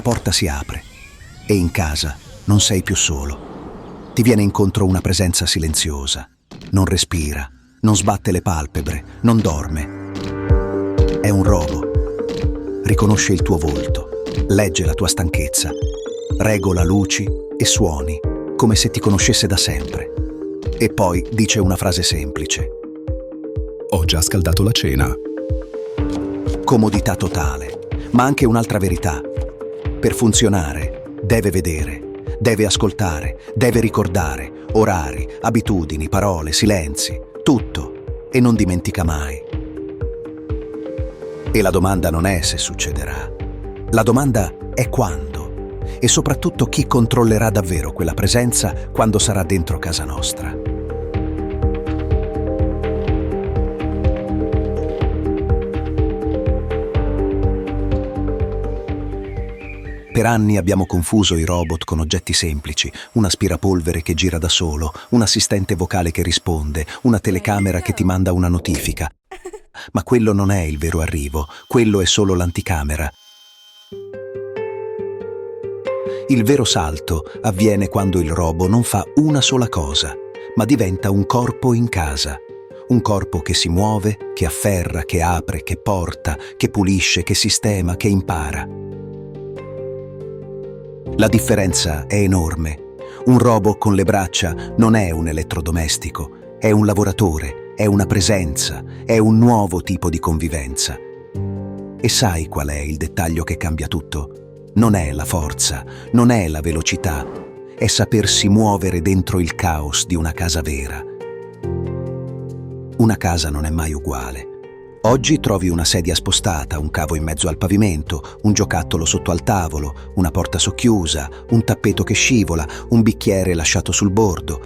porta si apre e in casa non sei più solo. Ti viene incontro una presenza silenziosa. Non respira, non sbatte le palpebre, non dorme. È un robo. Riconosce il tuo volto, legge la tua stanchezza, regola luci e suoni, come se ti conoscesse da sempre. E poi dice una frase semplice. Ho già scaldato la cena. Comodità totale, ma anche un'altra verità. Per funzionare, deve vedere, deve ascoltare, deve ricordare, orari, abitudini, parole, silenzi, tutto, e non dimentica mai. E la domanda non è se succederà. La domanda è quando, e soprattutto chi controllerà davvero quella presenza quando sarà dentro casa nostra. Per anni abbiamo confuso i robot con oggetti semplici, un aspirapolvere che gira da solo, un assistente vocale che risponde, una telecamera che ti manda una notifica. Ma quello non è il vero arrivo, quello è solo l'anticamera. Il vero salto avviene quando il robot non fa una sola cosa, ma diventa un corpo in casa. Un corpo che si muove, che afferra, che apre, che porta, che pulisce, che sistema, che impara. La differenza è enorme. Un robot con le braccia non è un elettrodomestico, è un lavoratore, è una presenza, è un nuovo tipo di convivenza. E sai qual è il dettaglio che cambia tutto? Non è la forza, non è la velocità, è sapersi muovere dentro il caos di una casa vera. Una casa non è mai uguale. Oggi trovi una sedia spostata, un cavo in mezzo al pavimento, un giocattolo sotto al tavolo, una porta socchiusa, un tappeto che scivola, un bicchiere lasciato sul bordo.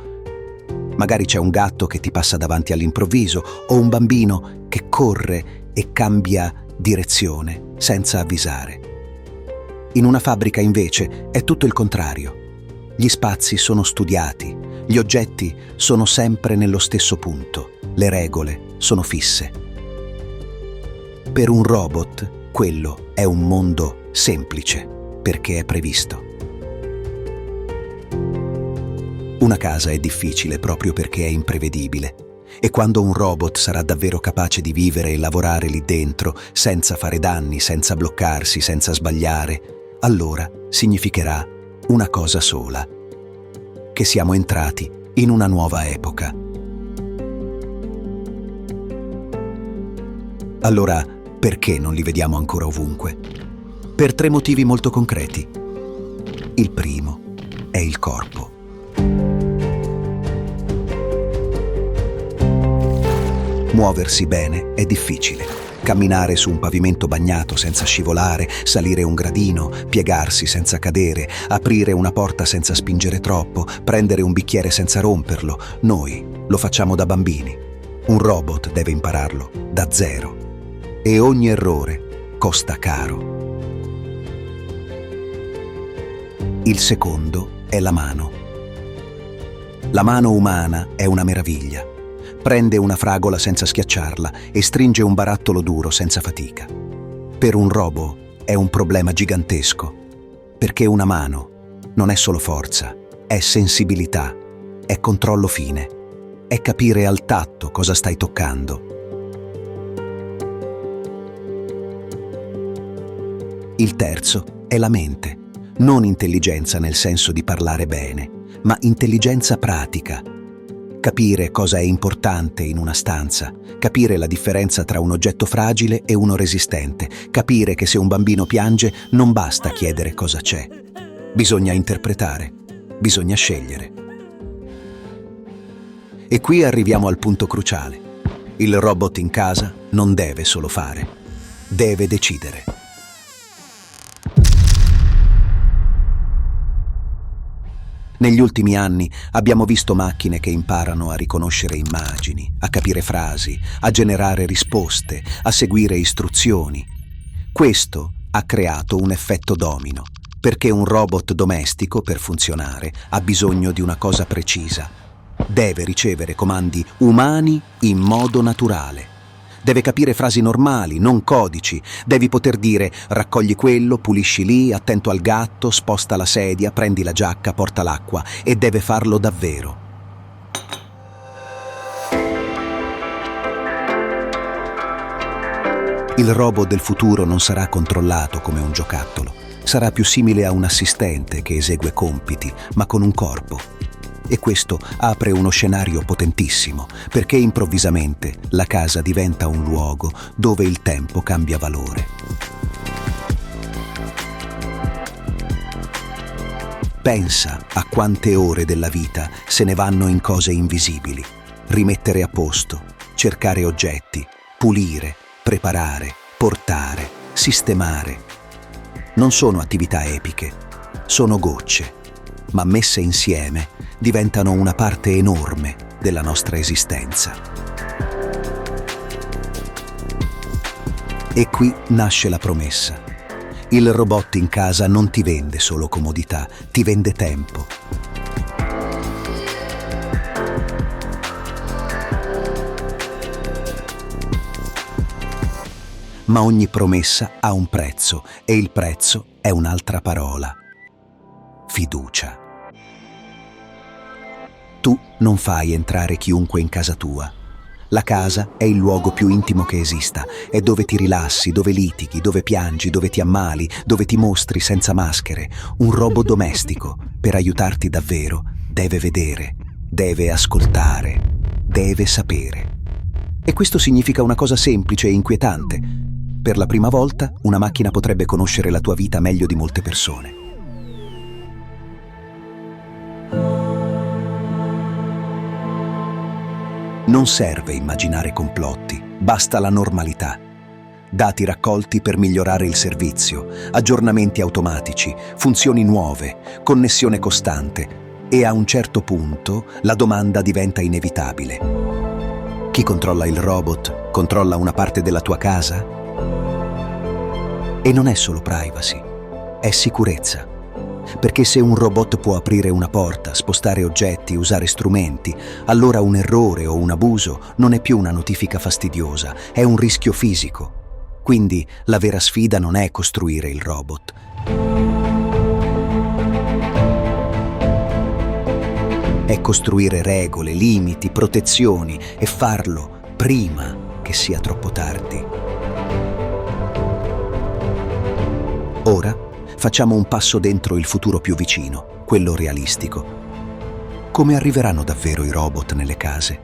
Magari c'è un gatto che ti passa davanti all'improvviso o un bambino che corre e cambia direzione senza avvisare. In una fabbrica invece è tutto il contrario. Gli spazi sono studiati, gli oggetti sono sempre nello stesso punto, le regole sono fisse. Per un robot, quello è un mondo semplice, perché è previsto. Una casa è difficile proprio perché è imprevedibile. E quando un robot sarà davvero capace di vivere e lavorare lì dentro, senza fare danni, senza bloccarsi, senza sbagliare, allora significherà una cosa sola: che siamo entrati in una nuova epoca. Allora, perché non li vediamo ancora ovunque? Per 3 motivi molto concreti. Il primo è il corpo. Muoversi bene è difficile. Camminare su un pavimento bagnato senza scivolare, salire un gradino, piegarsi senza cadere, aprire una porta senza spingere troppo, prendere un bicchiere senza romperlo. Noi lo facciamo da bambini. Un robot deve impararlo da zero. E ogni errore costa caro. Il secondo è la mano. La mano umana è una meraviglia. Prende una fragola senza schiacciarla e stringe un barattolo duro senza fatica. Per un robot è un problema gigantesco, perché una mano non è solo forza, è sensibilità, è controllo fine, è capire al tatto cosa stai toccando. Il terzo è la mente, non intelligenza nel senso di parlare bene, ma intelligenza pratica. Capire cosa è importante in una stanza, capire la differenza tra un oggetto fragile e uno resistente, capire che se un bambino piange non basta chiedere cosa c'è. Bisogna interpretare, bisogna scegliere. E qui arriviamo al punto cruciale. Il robot in casa non deve solo fare, deve decidere. Negli ultimi anni abbiamo visto macchine che imparano a riconoscere immagini, a capire frasi, a generare risposte, a seguire istruzioni. Questo ha creato un effetto domino, perché un robot domestico, per funzionare, ha bisogno di una cosa precisa. Deve ricevere comandi umani in modo naturale. Deve capire frasi normali, non codici. Devi poter dire raccogli quello, pulisci lì, attento al gatto, sposta la sedia, prendi la giacca, porta l'acqua, e deve farlo davvero. Il robot del futuro non sarà controllato come un giocattolo. Sarà più simile a un assistente che esegue compiti, ma con un corpo. E questo apre uno scenario potentissimo, perché improvvisamente la casa diventa un luogo dove il tempo cambia valore. Pensa a quante ore della vita se ne vanno in cose invisibili. Rimettere a posto, cercare oggetti, pulire, preparare, portare, sistemare. Non sono attività epiche, sono gocce, ma messe insieme diventano una parte enorme della nostra esistenza. E qui nasce la promessa. Il robot in casa non ti vende solo comodità, ti vende tempo. Ma ogni promessa ha un prezzo, e il prezzo è un'altra parola: fiducia. Tu non fai entrare chiunque in casa tua. La casa è il luogo più intimo che esista, è dove ti rilassi, dove litighi, dove piangi, dove ti ammali, dove ti mostri senza maschere. Un robot domestico, per aiutarti davvero, deve vedere, deve ascoltare, deve sapere. E questo significa una cosa semplice e inquietante. Per la prima volta, una macchina potrebbe conoscere la tua vita meglio di molte persone. Non serve immaginare complotti, basta la normalità. Dati raccolti per migliorare il servizio, aggiornamenti automatici, funzioni nuove, connessione costante, e a un certo punto la domanda diventa inevitabile. Chi controlla il robot controlla una parte della tua casa? E non è solo privacy, è sicurezza. Perché se un robot può aprire una porta, spostare oggetti, usare strumenti, allora un errore o un abuso non è più una notifica fastidiosa, è un rischio fisico. Quindi la vera sfida non è costruire il robot. È costruire regole, limiti, protezioni e farlo prima che sia troppo tardi. Ora facciamo un passo dentro il futuro più vicino, quello realistico. Come arriveranno davvero i robot nelle case?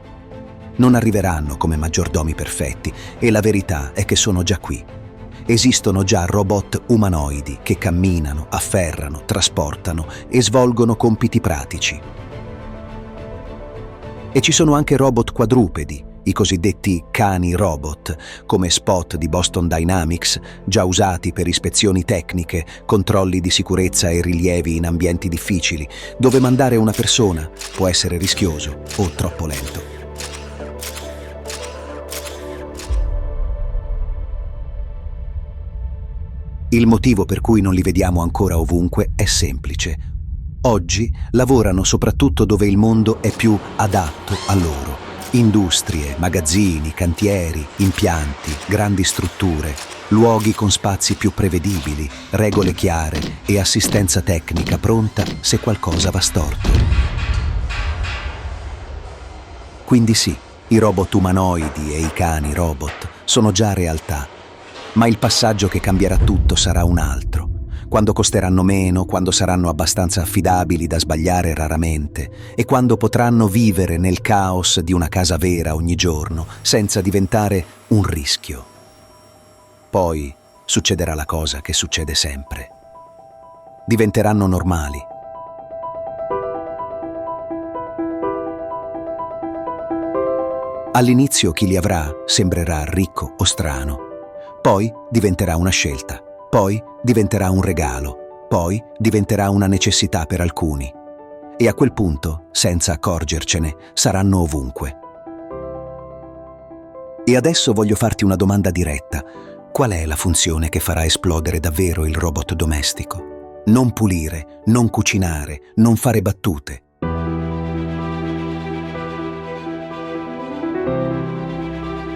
Non arriveranno come maggiordomi perfetti, e la verità è che sono già qui. Esistono già robot umanoidi che camminano, afferrano, trasportano e svolgono compiti pratici. E ci sono anche robot quadrupedi, i cosiddetti cani robot, come Spot di Boston Dynamics, già usati per ispezioni tecniche, controlli di sicurezza e rilievi in ambienti difficili, dove mandare una persona può essere rischioso o troppo lento. Il motivo per cui non li vediamo ancora ovunque è semplice. Oggi lavorano soprattutto dove il mondo è più adatto a loro. Industrie, magazzini, cantieri, impianti, grandi strutture, luoghi con spazi più prevedibili, regole chiare e assistenza tecnica pronta se qualcosa va storto. Quindi sì, i robot umanoidi e i cani robot sono già realtà, ma il passaggio che cambierà tutto sarà un altro. Quando costeranno meno, quando saranno abbastanza affidabili da sbagliare raramente e quando potranno vivere nel caos di una casa vera ogni giorno, senza diventare un rischio. Poi succederà la cosa che succede sempre. Diventeranno normali. All'inizio chi li avrà sembrerà ricco o strano, poi diventerà una scelta. Poi diventerà un regalo, poi diventerà una necessità per alcuni. E a quel punto, senza accorgercene, saranno ovunque. E adesso voglio farti una domanda diretta. Qual è la funzione che farà esplodere davvero il robot domestico? Non pulire, non cucinare, non fare battute.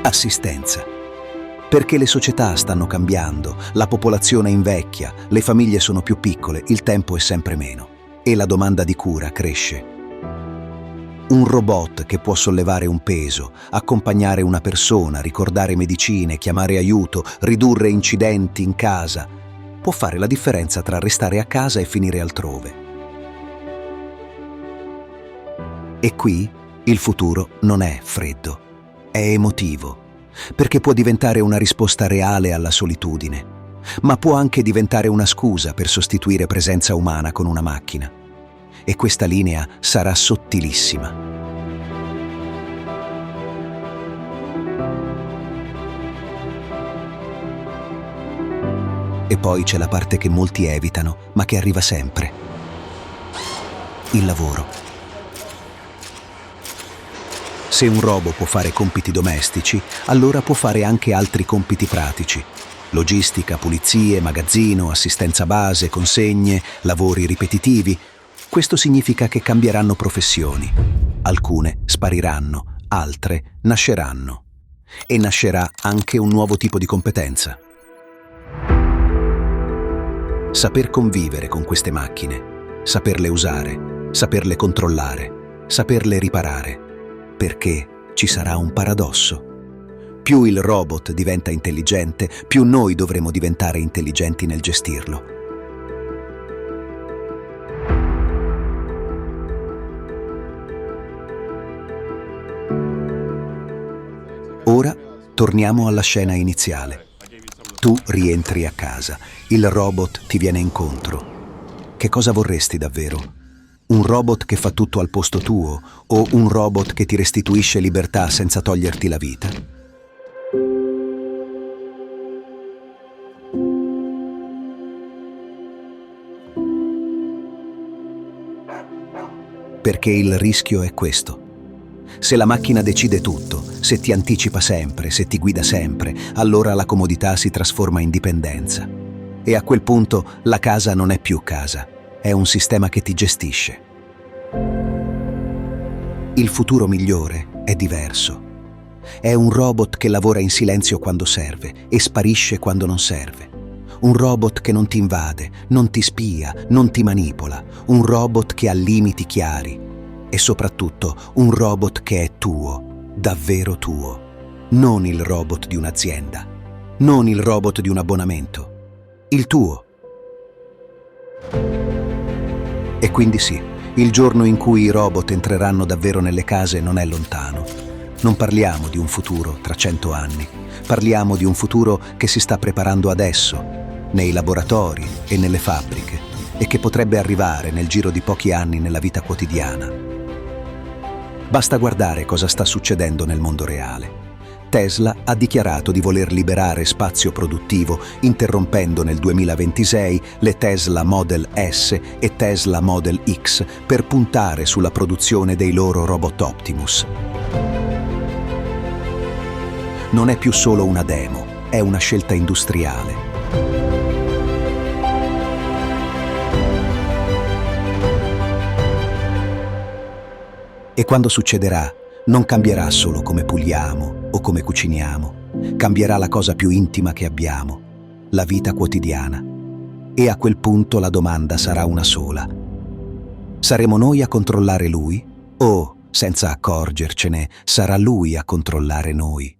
Assistenza. Perché le società stanno cambiando, la popolazione invecchia, le famiglie sono più piccole, il tempo è sempre meno e la domanda di cura cresce. Un robot che può sollevare un peso, accompagnare una persona, ricordare medicine, chiamare aiuto, ridurre incidenti in casa, può fare la differenza tra restare a casa e finire altrove. E qui il futuro non è freddo, è emotivo, perché può diventare una risposta reale alla solitudine, ma può anche diventare una scusa per sostituire presenza umana con una macchina. E questa linea sarà sottilissima. E poi c'è la parte che molti evitano, ma che arriva sempre. Il lavoro. Se un robot può fare compiti domestici, allora può fare anche altri compiti pratici. Logistica, pulizie, magazzino, assistenza base, consegne, lavori ripetitivi. Questo significa che cambieranno professioni. Alcune spariranno, altre nasceranno. E nascerà anche un nuovo tipo di competenza. Saper convivere con queste macchine, saperle usare, saperle controllare, saperle riparare. Perché ci sarà un paradosso. Più il robot diventa intelligente, più noi dovremo diventare intelligenti nel gestirlo. Ora torniamo alla scena iniziale. Tu rientri a casa, il robot ti viene incontro. Che cosa vorresti davvero? Un robot che fa tutto al posto tuo o un robot che ti restituisce libertà senza toglierti la vita? Perché il rischio è questo. Se la macchina decide tutto, se ti anticipa sempre, se ti guida sempre, allora la comodità si trasforma in dipendenza. E a quel punto la casa non è più casa. È un sistema che ti gestisce. Il futuro migliore è diverso. È un robot che lavora in silenzio quando serve e sparisce quando non serve. Un robot che non ti invade, non ti spia, non ti manipola. Un robot che ha limiti chiari. E soprattutto un robot che è tuo, davvero tuo. Non il robot di un'azienda. Non il robot di un abbonamento. Il tuo. E quindi sì, il giorno in cui i robot entreranno davvero nelle case non è lontano. Non parliamo di un futuro tra 100 anni, parliamo di un futuro che si sta preparando adesso, nei laboratori e nelle fabbriche, e che potrebbe arrivare nel giro di pochi anni nella vita quotidiana. Basta guardare cosa sta succedendo nel mondo reale. Tesla ha dichiarato di voler liberare spazio produttivo interrompendo nel 2026 le Tesla Model S e Tesla Model X per puntare sulla produzione dei loro robot Optimus. Non è più solo una demo, è una scelta industriale. E quando succederà, non cambierà solo come puliamo o come cuciniamo, cambierà la cosa più intima che abbiamo, la vita quotidiana. E a quel punto la domanda sarà una sola. Saremo noi a controllare lui o, senza accorgercene, sarà lui a controllare noi?